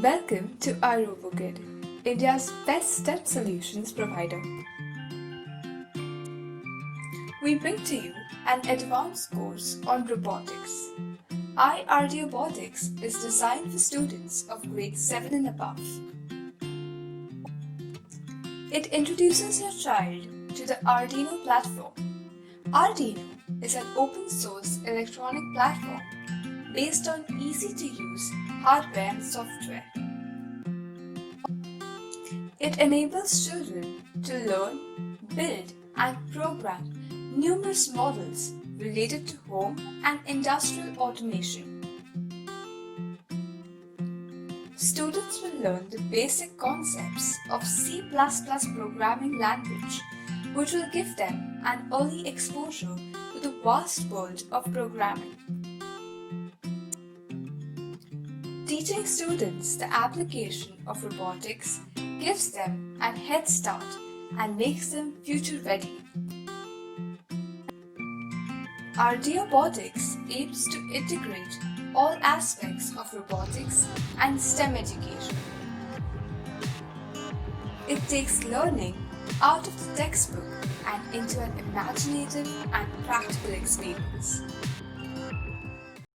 Welcome to iRoboKid, India's best STEM solutions provider. We bring to you an advanced course on robotics. iArduino is designed for students of grade 7 and above. It introduces your child to the Arduino platform. Arduino is an open source electronic platform based on easy-to-use hardware and software. It enables children to learn, build, and program numerous models related to home and industrial automation. Students will learn the basic concepts of C++ programming language, which will give them an early exposure to the vast world of programming. Teaching students the application of robotics gives them a head start and makes them future ready. Robotics aims to integrate all aspects of robotics and STEM education. It takes learning out of the textbook and into an imaginative and practical experience.